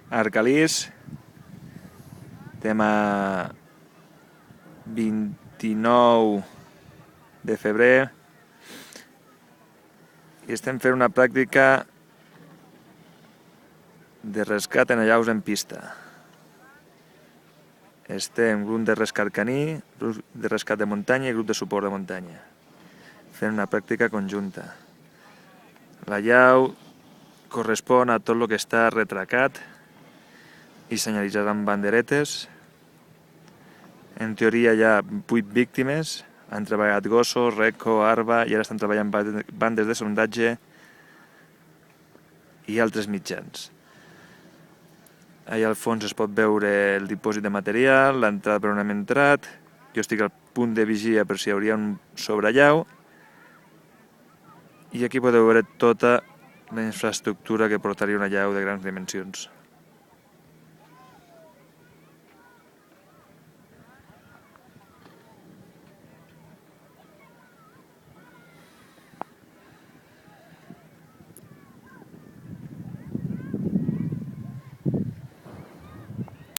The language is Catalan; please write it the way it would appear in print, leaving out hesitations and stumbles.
Arcalís, tema 29 de febrer, i estem fent una pràctica de rescat en allaus en pista. Estem grup de rescat caní, grup de rescat de muntanya i grup de suport de muntanya, fent una pràctica conjunta. L'allau correspon a tot el que està retracat i senyalitzat amb banderetes. En teoria hi ha 8 víctimes, han treballat gossos, RECO, ARBA, i ara estan treballant bandes de sondatge i altres mitjans. Allà al fons es pot veure el dipòsit de material, l'entrada per on hem entrat. Jo estic al punt de vigia per si hi hauria un sobrellau. I aquí podeu veure tota la infraestructura que portaria una allau de grans dimensions.